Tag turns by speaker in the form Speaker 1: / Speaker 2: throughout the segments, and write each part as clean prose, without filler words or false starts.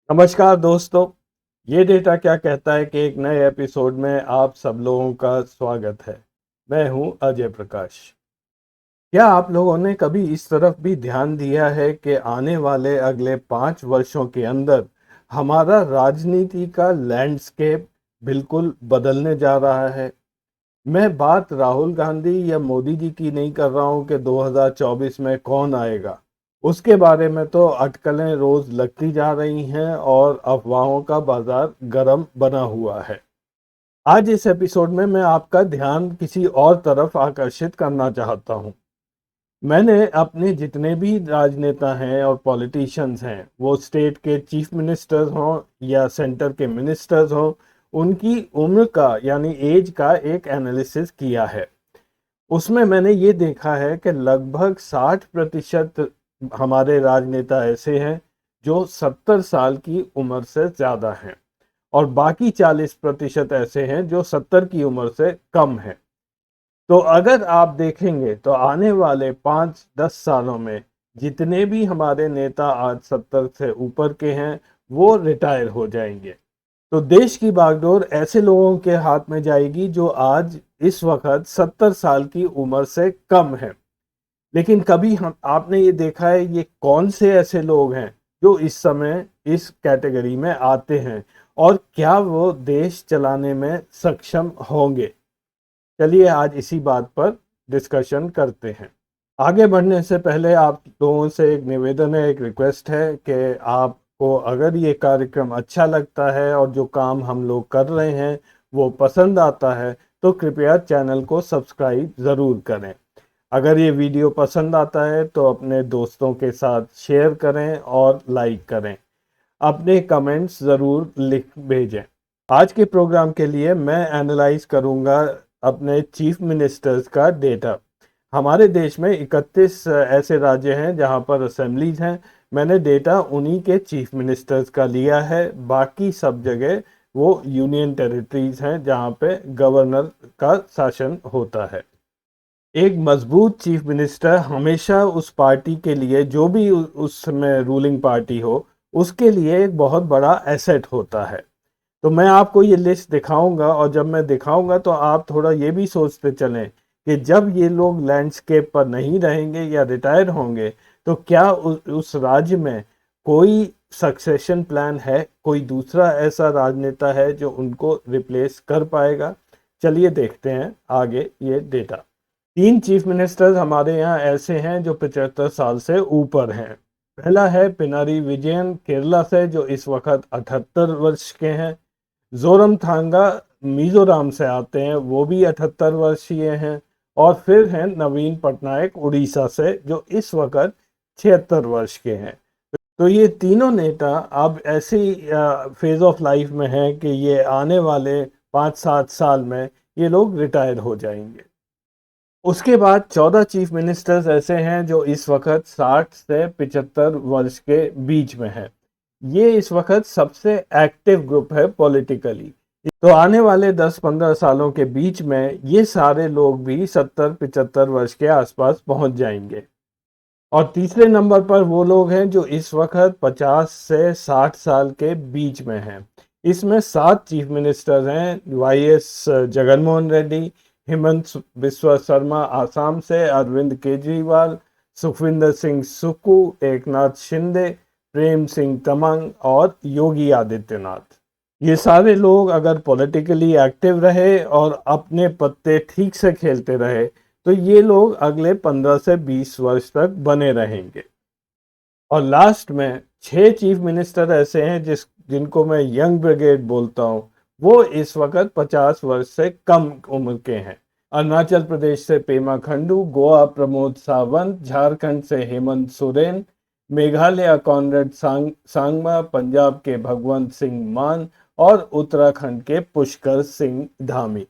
Speaker 1: नमस्कार दोस्तों। ये डेटा क्या कहता है कि एक नए एपिसोड में आप सब लोगों का स्वागत है। मैं हूं अजय प्रकाश। क्या आप लोगों ने कभी इस तरफ भी ध्यान दिया है कि आने वाले अगले 5 वर्षों के अंदर हमारा राजनीति का लैंडस्केप बिल्कुल बदलने जा रहा है। मैं बात राहुल गांधी या मोदी जी की नहीं कर रहा हूं कि 2024 में कौन आएगा। उसके बारे में तो अटकलें रोज लगती जा रही हैं और अफवाहों का बाजार गर्म बना हुआ है। आज इस एपिसोड में मैं आपका ध्यान किसी और तरफ आकर्षित करना चाहता हूं। मैंने अपने जितने भी राजनेता हैं और पॉलिटिशियंस हैं, वो स्टेट के चीफ मिनिस्टर्स हों या सेंटर के मिनिस्टर्स हों, उनकी उम्र का यानी एज का एक एनालिसिस किया है। उसमें मैंने ये देखा है कि लगभग 60% हमारे राजनेता ऐसे हैं जो 70 साल की उम्र से ज़्यादा हैं और बाकी 40% ऐसे हैं जो 70 की उम्र से कम हैं। तो अगर आप देखेंगे तो आने वाले 5-10 सालों में जितने भी हमारे नेता आज 70 से ऊपर के हैं वो रिटायर हो जाएंगे। तो देश की बागडोर ऐसे लोगों के हाथ में जाएगी जो आज इस वक्त 70 साल की उम्र से कम है। लेकिन कभी हम आपने ये देखा है ये कौन से ऐसे लोग हैं जो इस समय इस कैटेगरी में आते हैं और क्या वो देश चलाने में सक्षम होंगे? चलिए आज इसी बात पर डिस्कशन करते हैं। आगे बढ़ने से पहले आप लोगों से एक निवेदन है, एक रिक्वेस्ट है कि आपको अगर ये कार्यक्रम अच्छा लगता है और जो काम हम लोग कर रहे हैं वो पसंद आता है तो कृपया चैनल को सब्सक्राइब ज़रूर करें। अगर ये वीडियो पसंद आता है तो अपने दोस्तों के साथ शेयर करें और लाइक करें। अपने कमेंट्स ज़रूर लिख भेजें। आज के प्रोग्राम के लिए मैं एनालाइज करूंगा अपने चीफ मिनिस्टर्स का डेटा। हमारे देश में 31 ऐसे राज्य हैं जहां पर असेंबलीज हैं। मैंने डेटा उन्हीं के चीफ मिनिस्टर्स का लिया है। बाकी सब जगह वो यूनियन टेरिटरीज हैं जहां पे गवर्नर का शासन होता है। एक मजबूत चीफ मिनिस्टर हमेशा उस पार्टी के लिए, जो भी उस समय रूलिंग पार्टी हो, उसके लिए एक बहुत बड़ा एसेट होता है। तो मैं आपको ये लिस्ट दिखाऊंगा और जब मैं दिखाऊंगा तो आप थोड़ा ये भी सोचते चलें कि जब ये लोग लैंडस्केप पर नहीं रहेंगे या रिटायर होंगे तो क्या उस राज्य में कोई सक्सेशन प्लान है, कोई दूसरा ऐसा राजनेता है जो उनको रिप्लेस कर पाएगा। चलिए देखते हैं आगे ये डेटा। 3 चीफ मिनिस्टर्स हमारे यहाँ ऐसे हैं जो 75 साल से ऊपर हैं। पहला है पिनारी विजयन केरला से, जो इस वक्त 78 वर्ष के हैं। जोरमथांगा मिजोरम से आते हैं, वो भी 78 वर्षीय हैं। और फिर हैं नवीन पटनायक उड़ीसा से, जो इस वक्त 76 वर्ष के हैं। तो ये तीनों नेता अब ऐसी फेज ऑफ लाइफ में हैं कि ये आने वाले 5-7 साल में ये लोग रिटायर हो जाएंगे। उसके बाद 14 चीफ मिनिस्टर्स ऐसे हैं जो इस वक्त 60 से 75 वर्ष के बीच में हैं। ये इस वक्त सबसे एक्टिव ग्रुप है पॉलिटिकली। तो आने वाले 10-15 सालों के बीच में ये सारे लोग भी 70-75 वर्ष के आसपास पहुंच जाएंगे। और तीसरे नंबर पर वो लोग हैं जो इस वक्त 50 से 60 साल के बीच में हैं। इसमें 7 चीफ मिनिस्टर्स हैं। वाईएस जगनमोहन रेड्डी, हेमंत बिस्वा शर्मा आसाम से, अरविंद केजरीवाल, सुखविंदर सिंह सुक्खू, एकनाथ शिंदे, प्रेम सिंह तमंग और योगी आदित्यनाथ। ये सारे लोग अगर पॉलिटिकली एक्टिव रहे और अपने पत्ते ठीक से खेलते रहे तो ये लोग अगले 15 से 20 वर्ष तक बने रहेंगे। और लास्ट में 6 चीफ मिनिस्टर ऐसे हैं जिनको मैं यंग ब्रिगेड बोलता हूँ। वो इस वक्त 50 वर्ष से कम उम्र के हैं। अरुणाचल प्रदेश से पेमा खंडू, गोवा प्रमोद सावंत, झारखंड से हेमंत सोरेन, मेघालय कॉनरेड सांगमा, पंजाब के भगवंत सिंह मान और उत्तराखंड के पुष्कर सिंह धामी।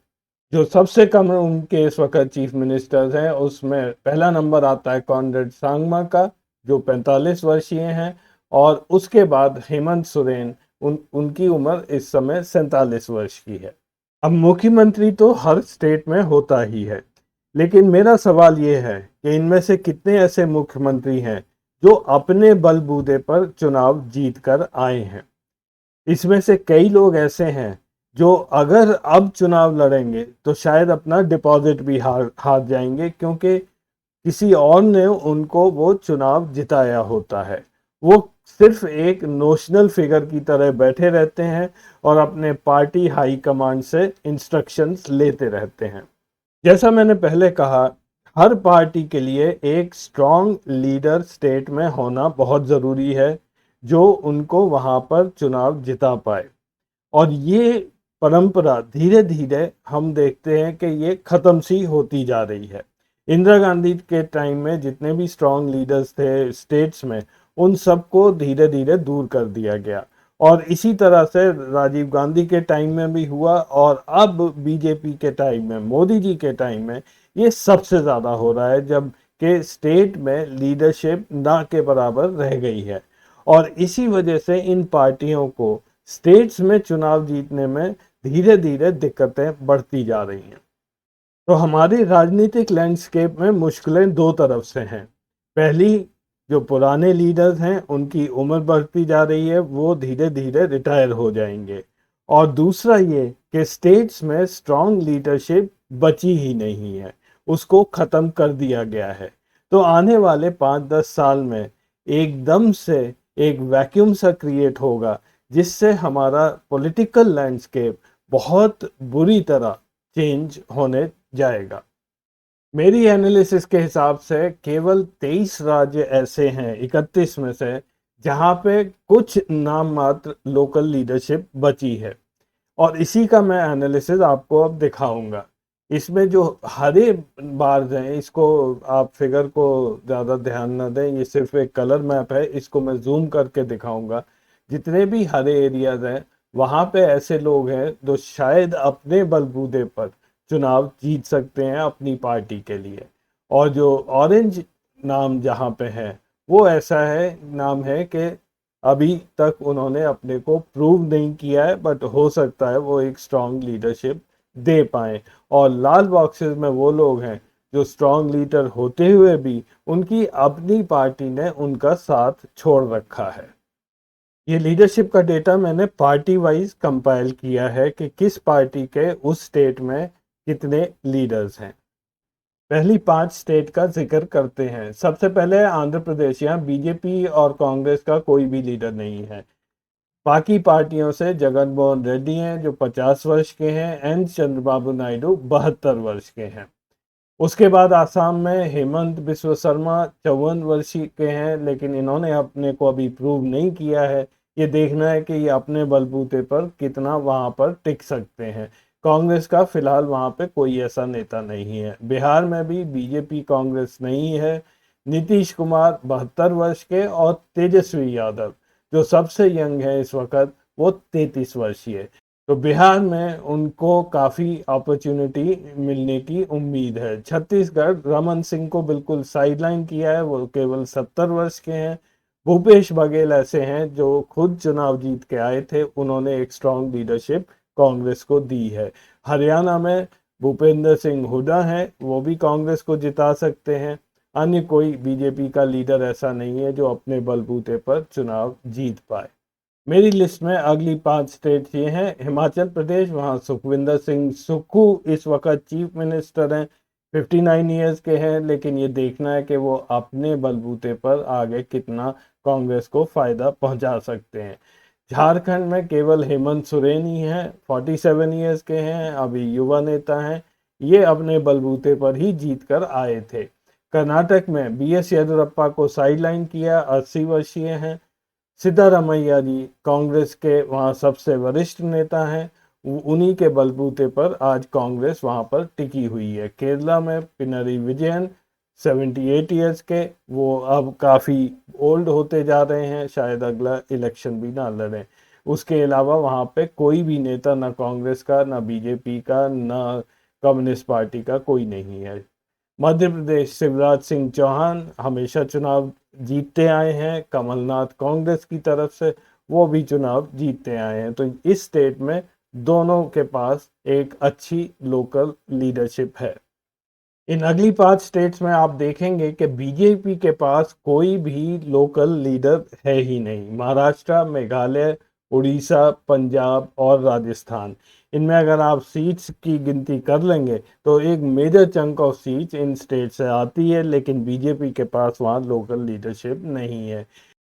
Speaker 1: जो सबसे कम उनके इस वक्त चीफ मिनिस्टर्स हैं उसमें पहला नंबर आता है कॉनरेड सांगमा का, जो 45 वर्षीय हैं। और उसके बाद हेमंत सोरेन, उनकी उम्र इस समय 47 वर्ष की है। अब मुख्यमंत्री तो हर स्टेट में होता ही है, लेकिन मेरा सवाल ये है कि इनमें से कितने ऐसे मुख्यमंत्री हैं जो अपने बलबूते पर चुनाव जीत कर आए हैं। इसमें से कई लोग ऐसे हैं जो अगर अब चुनाव लड़ेंगे तो शायद अपना डिपॉजिट भी हार जाएंगे, क्योंकि किसी और ने उनको वो चुनाव जिताया होता है। वो सिर्फ एक नोशनल फिगर की तरह बैठे रहते हैं और अपने पार्टी हाई कमांड से इंस्ट्रक्शंस लेते रहते हैं। जैसा मैंने पहले कहा, हर पार्टी के लिए एक स्ट्रॉन्ग लीडर स्टेट में होना बहुत ज़रूरी है, जो उनको वहाँ पर चुनाव जिता पाए। और ये परंपरा धीरे धीरे हम देखते हैं कि ये ख़त्म सी होती जा रही है। इंदिरा गांधी के टाइम में जितने भी स्ट्रॉन्ग लीडर्स थे स्टेट्स में, उन सबको धीरे धीरे दूर कर दिया गया। और इसी तरह से राजीव गांधी के टाइम में भी हुआ, और अब बीजेपी के टाइम में, मोदी जी के टाइम में ये सबसे ज़्यादा हो रहा है, जब कि स्टेट में लीडरशिप ना के बराबर रह गई है। और इसी वजह से इन पार्टियों को स्टेट्स में चुनाव जीतने में धीरे धीरे दिक्कतें बढ़ती जा रही हैं। तो हमारी राजनीतिक लैंडस्केप में मुश्किलें दो तरफ से हैं। पहली, जो पुराने लीडर्स हैं उनकी उम्र बढ़ती जा रही है, वो धीरे धीरे रिटायर हो जाएंगे। और दूसरा ये कि स्टेट्स में स्ट्रॉन्ग लीडरशिप बची ही नहीं है, उसको ख़त्म कर दिया गया है। तो आने वाले 5-10 साल में एकदम से एक वैक्यूम सा क्रिएट होगा, जिससे हमारा पॉलिटिकल लैंडस्केप बहुत बुरी तरह चेंज होने जाएगा। मेरी एनालिसिस के हिसाब से केवल 23 राज्य ऐसे हैं 31 में से, जहां पे कुछ नाम मात्र लोकल लीडरशिप बची है। और इसी का मैं एनालिसिस आपको अब दिखाऊंगा। इसमें जो हरे बार्स हैं, इसको आप फिगर को ज़्यादा ध्यान न दें, ये सिर्फ एक कलर मैप है, इसको मैं जूम करके दिखाऊंगा। जितने भी हरे एरियाज हैं, वहाँ पे ऐसे लोग हैं जो शायद अपने बलबूते पर चुनाव जीत सकते हैं अपनी पार्टी के लिए। और जो ऑरेंज नाम जहाँ पे है, वो ऐसा है, नाम है कि अभी तक उन्होंने अपने को प्रूव नहीं किया है, बट हो सकता है वो एक स्ट्रांग लीडरशिप दे पाए। और लाल बॉक्सेस में वो लोग हैं जो स्ट्रांग लीडर होते हुए भी उनकी अपनी पार्टी ने उनका साथ छोड़ रखा है। ये लीडरशिप का डेटा मैंने पार्टी वाइज कंपाइल किया है कि किस पार्टी के उस स्टेट में कितने लीडर्स हैं। पहली 5 स्टेट का जिक्र करते हैं। सबसे पहले आंध्र प्रदेश। यहाँ बीजेपी और कांग्रेस का कोई भी लीडर नहीं है। बाकी पार्टियों से जगन मोहन रेड्डी हैं जो 50 वर्ष के हैं, एन चंद्रबाबू नायडू 72 वर्ष के हैं। उसके बाद आसाम में हेमंत बिस्व शर्मा 54 वर्ष के हैं, लेकिन इन्होंने अपने को अभी प्रूव नहीं किया है। ये देखना है कि ये अपने बलबूते पर कितना वहाँ पर टिक सकते हैं। कांग्रेस का फिलहाल वहाँ पे कोई ऐसा नेता नहीं है। बिहार में भी बीजेपी कांग्रेस नहीं है। नीतीश कुमार 72 वर्ष के, और तेजस्वी यादव जो सबसे यंग है इस वक्त, वो 33 वर्षीय। तो बिहार में उनको काफ़ी अपॉर्चुनिटी मिलने की उम्मीद है। छत्तीसगढ़ रमन सिंह को बिल्कुल साइडलाइन किया है, वो केवल 70 वर्ष के हैं। भूपेश बघेल ऐसे हैं जो खुद चुनाव जीत के आए थे, उन्होंने एक स्ट्रांग लीडरशिप कांग्रेस को दी है। हरियाणा में भूपेंद्र सिंह हुड्डा हैं, वो भी कांग्रेस को जिता सकते हैं। अन्य कोई बीजेपी का लीडर ऐसा नहीं है जो अपने बलबूते पर चुनाव जीत पाए। मेरी लिस्ट में अगली 5 स्टेट ये हैं। हिमाचल प्रदेश, वहाँ सुखविंदर सिंह सुक्खू इस वक्त चीफ मिनिस्टर हैं, 59 ईयर्स के हैं, लेकिन ये देखना है कि वो अपने बलबूते पर आगे कितना कांग्रेस को फायदा पहुंचा सकते हैं। झारखंड में केवल हेमंत सोरेन ही हैं, 47 ईयर्स के हैं, अभी युवा नेता हैं, ये अपने बलबूते पर ही जीत कर आए थे। कर्नाटक में BS येदियुरप्पा को साइडलाइन किया, 80 वर्षीय हैं। सिद्धारमैया जी कांग्रेस के वहाँ सबसे वरिष्ठ नेता हैं, उन्हीं के बलबूते पर आज कांग्रेस वहाँ पर टिकी हुई है। केरला में पिनरी विजयन 78 ईयर्स के, वो अब काफ़ी ओल्ड होते जा रहे हैं, शायद अगला इलेक्शन भी ना लड़ें। उसके अलावा वहाँ पे कोई भी नेता, ना कांग्रेस का, ना बीजेपी का, ना कम्युनिस्ट पार्टी का कोई नहीं है। मध्य प्रदेश, शिवराज सिंह चौहान हमेशा चुनाव जीतते आए हैं, कमलनाथ कांग्रेस की तरफ से, वो भी चुनाव जीतते आए हैं। तो इस स्टेट में दोनों के पास एक अच्छी लोकल लीडरशिप है। इन अगली 5 स्टेट्स में आप देखेंगे कि बीजेपी के पास कोई भी लोकल लीडर है ही नहीं। महाराष्ट्र, मेघालय, उड़ीसा, पंजाब और राजस्थान। इनमें अगर आप सीट्स की गिनती कर लेंगे तो एक major chunk of seats in state से आती है, लेकिन बीजेपी के पास वहाँ लोकल लीडरशिप नहीं है।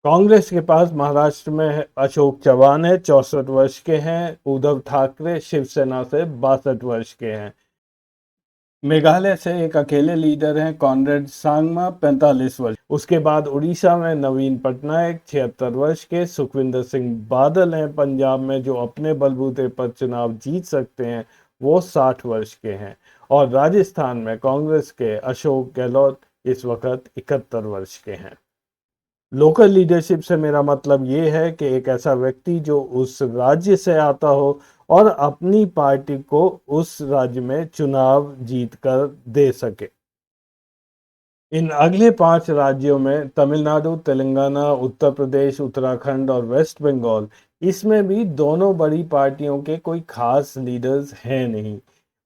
Speaker 1: कांग्रेस के पास महाराष्ट्र में अशोक चव्हाण है, 64 वर्ष के हैं। उद्धव ठाकरे शिवसेना से 62 वर्ष के हैं। मेघालय से एक अकेले लीडर हैं, कॉनरेड सांगमा, 45 वर्ष। उसके बाद उड़ीसा में नवीन पटनायक 76 वर्ष के। सुखविंदर सिंह बादल हैं पंजाब में, जो अपने बलबूते पर चुनाव जीत सकते हैं, वो 60 वर्ष के हैं। और राजस्थान में कांग्रेस के अशोक गहलोत इस वक्त 71 वर्ष के हैं। लोकल लीडरशिप से मेरा मतलब ये है कि एक ऐसा व्यक्ति जो उस राज्य से आता हो और अपनी पार्टी को उस राज्य में चुनाव जीत कर दे सके। इन अगले 5 राज्यों में तमिलनाडु, तेलंगाना, उत्तर प्रदेश, उत्तराखंड और वेस्ट बंगाल, इसमें भी दोनों बड़ी पार्टियों के कोई खास लीडर्स हैं नहीं।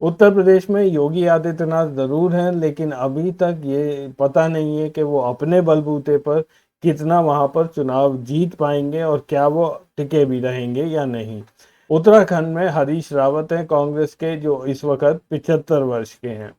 Speaker 1: उत्तर प्रदेश में योगी आदित्यनाथ ज़रूर हैं, लेकिन अभी तक ये पता नहीं है कि वो अपने बलबूते पर कितना वहाँ पर चुनाव जीत पाएंगे और क्या वो टिके भी रहेंगे या नहीं। उत्तराखंड में हरीश रावत हैं कांग्रेस के, जो इस वक्त 75 वर्ष के हैं।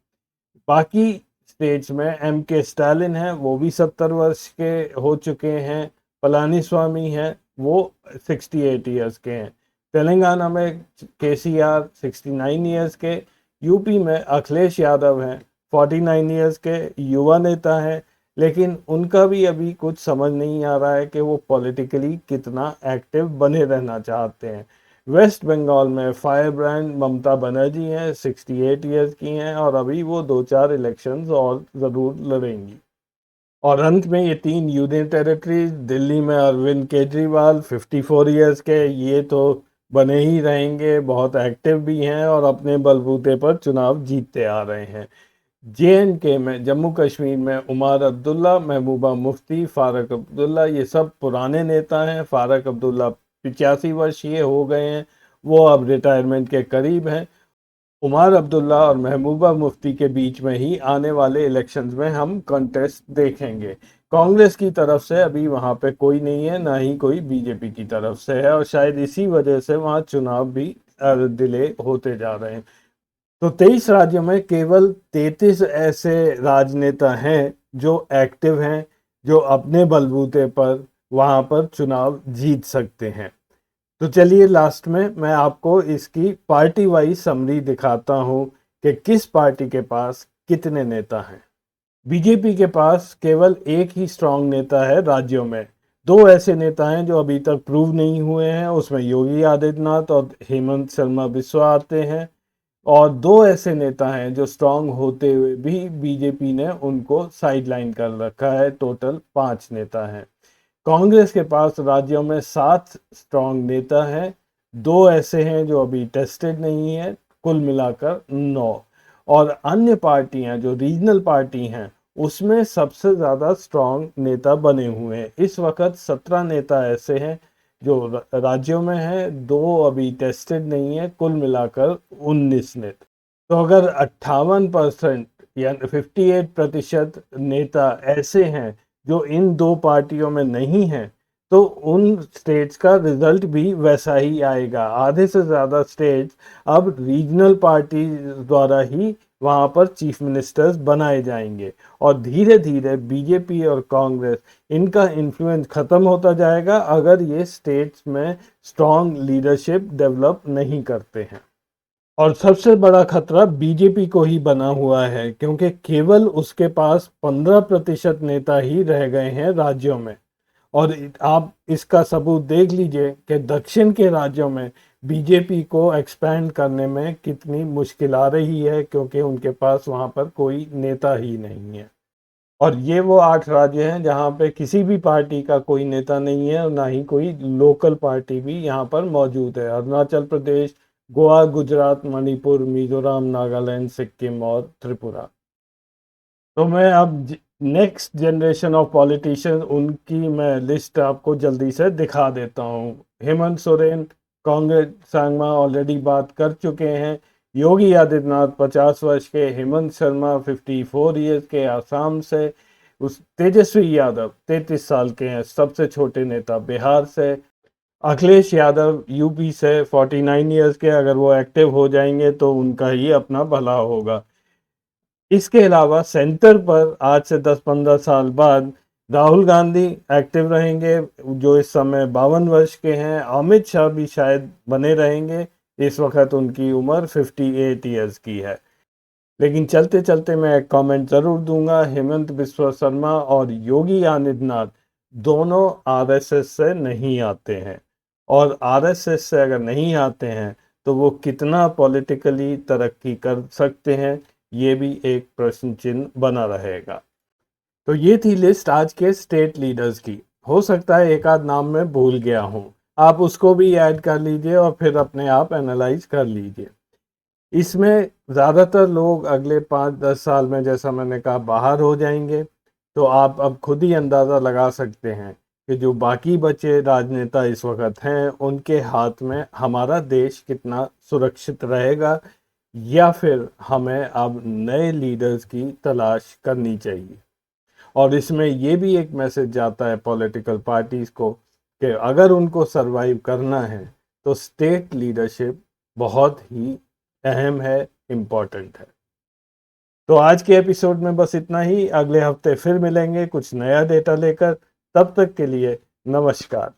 Speaker 1: बाकी स्टेट्स में एम के स्टालिन है, वो भी 70 वर्ष के हो चुके हैं। पलानीस्वामी हैं, वो 68 ईयर्स के हैं। तेलंगाना में केसीआर 69 ईयर्स के। यूपी में अखिलेश यादव हैं, 49 ईयर्स के युवा नेता हैं, लेकिन उनका भी अभी कुछ समझ नहीं आ रहा है कि वो पॉलिटिकली कितना एक्टिव बने रहना चाहते हैं। वेस्ट बंगाल में फायर ब्रांड ममता बनर्जी हैं, 68 ईयर्स की हैं और अभी वो 2-4 इलेक्शंस और ज़रूर लड़ेंगी। और अंत में ये 3 यूनियन टेरिटरीज, दिल्ली में अरविंद केजरीवाल 54 ईयर्स के, ये तो बने ही रहेंगे, बहुत एक्टिव भी हैं और अपने बलबूते पर चुनाव जीतते आ रहे हैं। JNK में, जम्मू कश्मीर में उमर अब्दुल्ला, महबूबा मुफ्ती, फारूक अब्दुल्ला, ये सब पुराने नेता हैं। फारूक अब्दुल्ला 85 वर्षीय हो गए हैं, वो अब रिटायरमेंट के करीब हैं। उमर अब्दुल्ला और महबूबा मुफ्ती के बीच में ही आने वाले इलेक्शंस में हम कंटेस्ट देखेंगे। कांग्रेस की तरफ से अभी वहां पे कोई नहीं है, ना ही कोई बीजेपी की तरफ से है, और शायद इसी वजह से वहां चुनाव भी डिले होते जा रहे हैं। तो 23 राज्यों में केवल 33 ऐसे राजनेता हैं जो एक्टिव हैं, जो अपने बलबूते पर वहां पर चुनाव जीत सकते हैं। तो चलिए लास्ट में मैं आपको इसकी पार्टी वाइज समरी दिखाता हूं कि किस पार्टी के पास कितने नेता हैं। बीजेपी के पास केवल एक ही स्ट्रांग नेता है राज्यों में। 2 ऐसे नेता हैं जो अभी तक प्रूव नहीं हुए हैं, उसमें योगी आदित्यनाथ और हेमंत शर्मा बिस्वा आते हैं। और 2 ऐसे नेता हैं जो स्ट्रांग होते हुए भी बीजेपी ने उनको साइडलाइन कर रखा है। टोटल 5 नेता हैं। कांग्रेस के पास राज्यों में 7 स्ट्रांग नेता हैं, 2 ऐसे हैं जो अभी टेस्टेड नहीं है, कुल मिलाकर 9। और अन्य पार्टियां जो रीजनल पार्टी हैं, उसमें सबसे ज़्यादा स्ट्रांग नेता बने हुए हैं। इस वक्त 17 नेता ऐसे हैं जो राज्यों में हैं, 2 अभी टेस्टेड नहीं है, कुल मिलाकर 19 नेता। तो अगर 58% या 58% नेता ऐसे हैं जो इन 2 पार्टियों में नहीं हैं, तो उन स्टेट्स का रिजल्ट भी वैसा ही आएगा। आधे से ज़्यादा स्टेट्स अब रीजनल पार्टी द्वारा ही वहाँ पर चीफ मिनिस्टर्स बनाए जाएंगे, और धीरे धीरे बीजेपी और कांग्रेस, इनका इन्फ्लुएंस ख़त्म होता जाएगा अगर ये स्टेट्स में स्ट्रॉन्ग लीडरशिप डेवलप नहीं करते हैं। और सबसे बड़ा खतरा बीजेपी को ही बना हुआ है, क्योंकि केवल उसके पास 15% नेता ही रह गए हैं राज्यों में। और आप इसका सबूत देख लीजिए कि दक्षिण के राज्यों में बीजेपी को एक्सपैंड करने में कितनी मुश्किल आ रही है, क्योंकि उनके पास वहां पर कोई नेता ही नहीं है। और ये वो 8 राज्य हैं जहां पे किसी भी पार्टी का कोई नेता नहीं है और ना ही कोई लोकल पार्टी भी यहाँ पर मौजूद है। अरुणाचल प्रदेश, गोवा, गुजरात, मणिपुर, मिजोरम, नागालैंड, सिक्किम और त्रिपुरा। तो मैं अब नेक्स्ट जनरेशन ऑफ पॉलिटिशियंस, उनकी मैं लिस्ट आपको जल्दी से दिखा देता हूँ। हेमंत सोरेन, कांग्रेस सांगमा ऑलरेडी बात कर चुके हैं। योगी आदित्यनाथ 50 वर्ष के। हेमंत शर्मा 54 ईयर्स के, आसाम से। उस तेजस्वी यादव 33 साल के हैं, सबसे छोटे नेता बिहार से। अखिलेश यादव यूपी से 49 ईयर्स के, अगर वो एक्टिव हो जाएंगे तो उनका ही अपना भला होगा। इसके अलावा सेंटर पर आज से 10-15 साल बाद राहुल गांधी एक्टिव रहेंगे, जो इस समय 52 वर्ष के हैं। अमित शाह भी शायद बने रहेंगे, इस वक्त उनकी उम्र 58 ईयर्स की है। लेकिन चलते चलते मैं एक कमेंट जरूर दूंगा, हेमंत बिस्वा शर्मा और योगी आदित्यनाथ दोनों आरएसएस से नहीं आते हैं, और आरएसएस से अगर नहीं आते हैं तो वो कितना पॉलिटिकली तरक्की कर सकते हैं, ये भी एक प्रश्न चिन्ह बना रहेगा। तो ये थी लिस्ट आज के स्टेट लीडर्स की। हो सकता है एक आध नाम में भूल गया हूँ, आप उसको भी ऐड कर लीजिए और फिर अपने आप एनालाइज कर लीजिए। इसमें ज़्यादातर लोग अगले 5-10 साल में, जैसा मैंने कहा, बाहर हो जाएंगे। तो आप अब खुद ही अंदाज़ा लगा सकते हैं कि जो बाकी बचे राजनेता इस वक्त हैं, उनके हाथ में हमारा देश कितना सुरक्षित रहेगा, या फिर हमें अब नए लीडर्स की तलाश करनी चाहिए। और इसमें ये भी एक मैसेज जाता है पॉलिटिकल पार्टीज़ को कि अगर उनको सरवाइव करना है तो स्टेट लीडरशिप बहुत ही अहम है, इम्पॉर्टेंट है। तो आज के एपिसोड में बस इतना ही। अगले हफ्ते फिर मिलेंगे कुछ नया डेटा लेकर। तब तक के लिए नमस्कार।